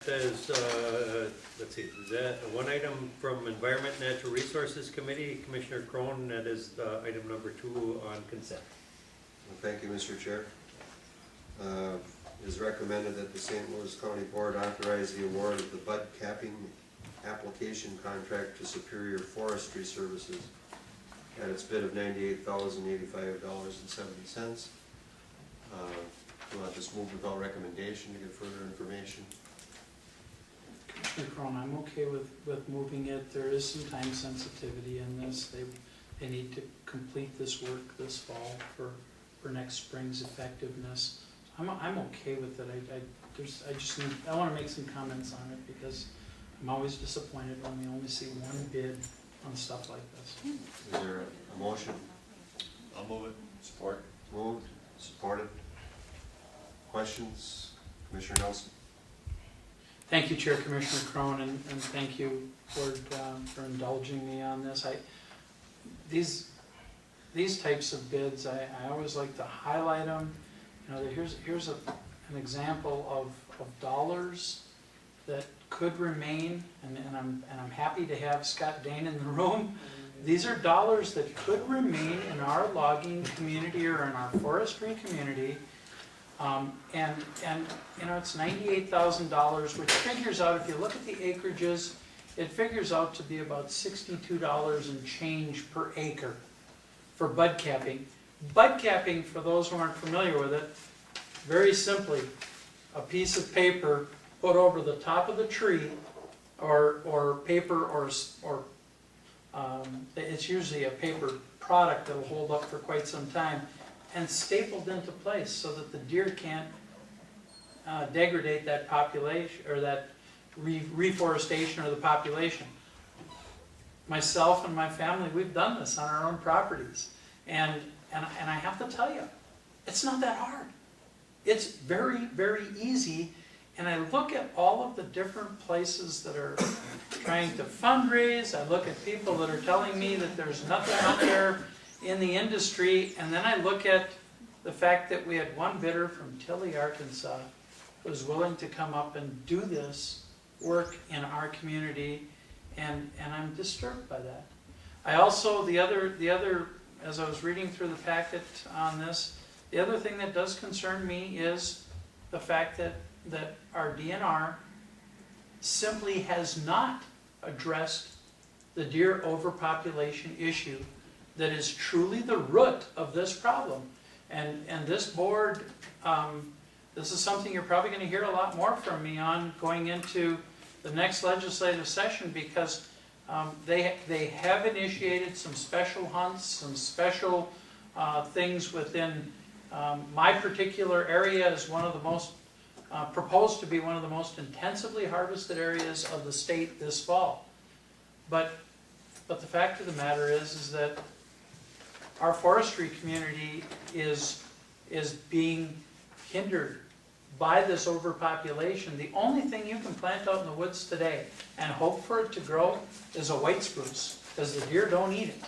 Is, let's see, is that one item from Environment and Natural Resources Committee, Commissioner Crone, that is item number 2 on consent. Well, thank you, Mr. Chair. It is recommended that the St. Louis County Board authorize the award of the bud capping application contract to Superior Forestry Services at its bid of $98,085.70. We'll just move without recommendation to get further information. Commissioner Crone, I'm okay with moving it. There is some time sensitivity in this. They need to complete this work this fall for next spring's effectiveness. I'm okay with it. I want to make some comments on it because I'm always disappointed when we only see one bid on stuff like this. Is there a motion? I'll move it. Support. Moved, supported. Questions? Commissioner Nelson? Thank you, Chair Commissioner Crone, and thank you for indulging me on this. These types of bids, I always like to highlight them. You know, here's an example of dollars that could remain, and I'm happy to have Scott Dane in the room. These are dollars that could remain in our logging community or in our forestry community. And you know, it's $98,000, which figures out, if you look at the acreages, it figures out to be about $62 and change per acre for bud capping. Bud capping, for those who aren't familiar with it, very simply, a piece of paper put over the top of the tree, or paper, or it's usually a paper product that'll hold up for quite some time, and stapled into place so that the deer can't degrade that population, or that reforestation of the population. Myself and my family, we've done this on our own properties, and I have to tell you, it's not that hard. It's very, very easy. And I look at all of the different places that are trying to fundraise. I look at people that are telling me that there's nothing out there in the industry, and then I look at the fact that we had one bidder from Tilly, Arkansas, who was willing to come up and do this work in our community, and I'm disturbed by that. I also, the other, as I was reading through the packet on this, the other thing that does concern me is the fact that our DNR simply has not addressed the deer overpopulation issue that is truly the root of this problem. And this board, this is something you're probably going to hear a lot more from me on going into the next legislative session, because they have initiated some special hunts, some special things within my particular area is one of the most, proposed to be one of the most intensively harvested areas of the state this fall. But the fact of the matter is that our forestry community is being hindered by this overpopulation. The only thing you can plant out in the woods today and hope for it to grow is a white spruce, because the deer don't eat it.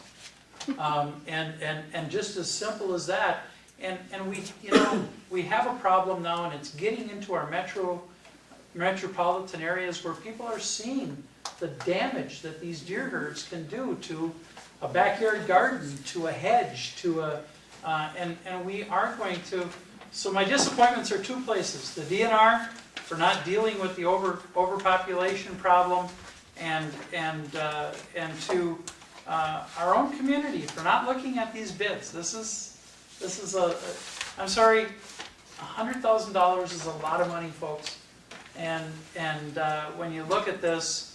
And just as simple as that. And we, you know, we have a problem now, and it's getting into our metropolitan areas where people are seeing the damage that these deer herds can do to a backyard garden, to a hedge, to a, and we are going to, so my disappointments are two places: the DNR for not dealing with the overpopulation problem, and to our own community for not looking at these bids. This is a, I'm sorry, $100,000 is a lot of money, folks. And when you look at this,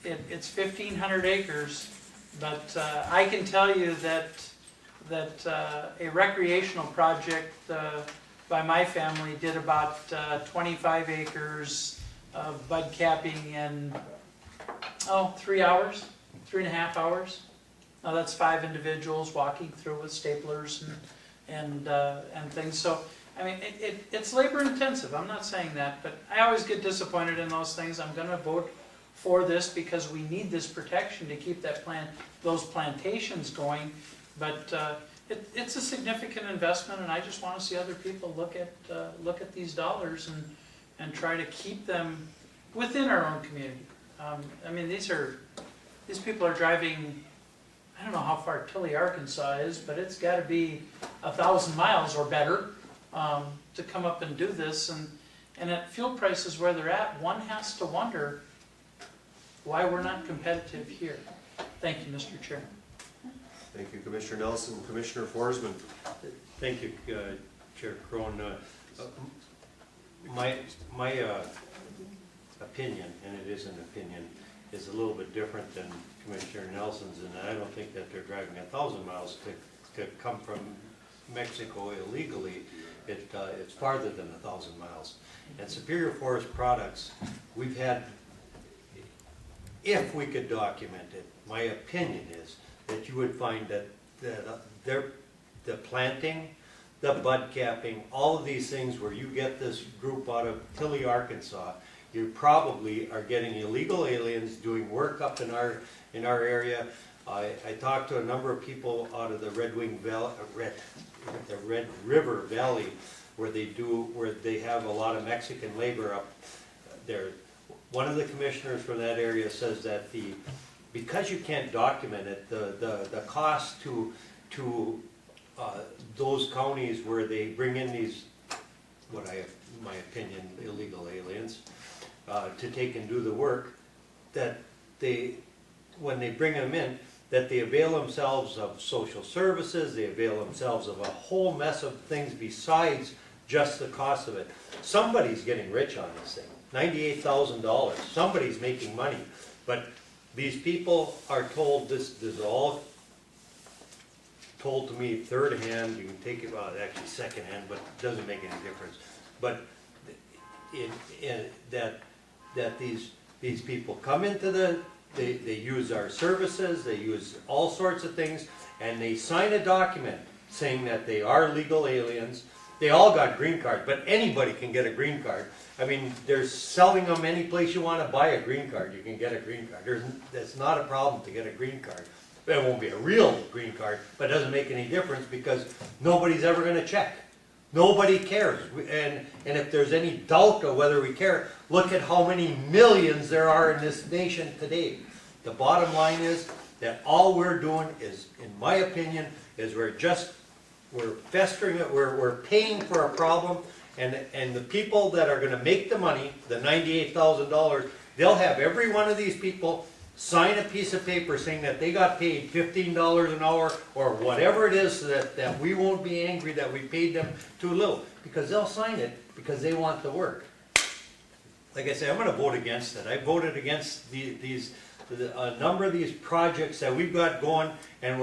it's 1,500 acres. But I can tell you that a recreational project by my family did about 25 acres of bud capping in 3 hours, 3.5 hours. Now that's 5 individuals walking through with staplers and things. So I mean, it's labor intensive. I'm not saying that, but I always get disappointed in those things. I'm going to vote for this because we need this protection to keep those plantations going. But it's a significant investment, and I just want to see other people look at these dollars and try to keep them within our own community. I mean, these people are driving, I don't know how far Tilly, Arkansas is, but it's gotta be 1,000 miles or better, to come up and do this, and at fuel prices where they're at, one has to wonder why we're not competitive here. Thank you, Mr. Chair. Thank you, Commissioner Nelson. Commissioner Forsman. Thank you, Chair Crone. My opinion, and it is an opinion, is a little bit different than Commissioner Nelson's, and I don't think that they're driving 1,000 miles to come from Mexico illegally. It's farther than 1,000 miles. And Superior Forest Products, we've had, if we could document it, my opinion is that you would find that the planting, the bud capping, all of these things where you get this group out of Tilly, Arkansas, you probably are getting illegal aliens doing work up in our area. I talked to a number of people out of the Red River Valley where they have a lot of Mexican labor up there. One of the commissioners from that area says that because you can't document it, the cost to those counties where they bring in these, my opinion, illegal aliens, to take and do the work, that when they bring them in, that they avail themselves of social services, they avail themselves of a whole mess of things besides just the cost of it. Somebody's getting rich on this thing, $98,000. Somebody's making money, but these people are told, this is all told to me third hand. You can take it, well, actually second hand, but it doesn't make any difference. But that these people come into they use our services, they use all sorts of things, and they sign a document saying that they are legal aliens. They all got green cards, but anybody can get a green card. I mean, they're selling them any place you want to buy a green card, you can get a green card. That's not a problem to get a green card. It won't be a real green card, but it doesn't make any difference because nobody's ever going to check. Nobody cares. And if there's any doubt of whether we care, look at how many millions there are in this nation today. The bottom line is that all we're doing is, in my opinion, is we're festering it, we're paying for a problem, and the people that are going to make the money, the $98,000, they'll have every one of these people sign a piece of paper saying that they got paid $15 an hour or whatever it is, so that we won't be angry that we paid them too little, because they'll sign it because they want the work. Like I say, I'm going to vote against it. I voted against a number of these projects that we've got going, and we're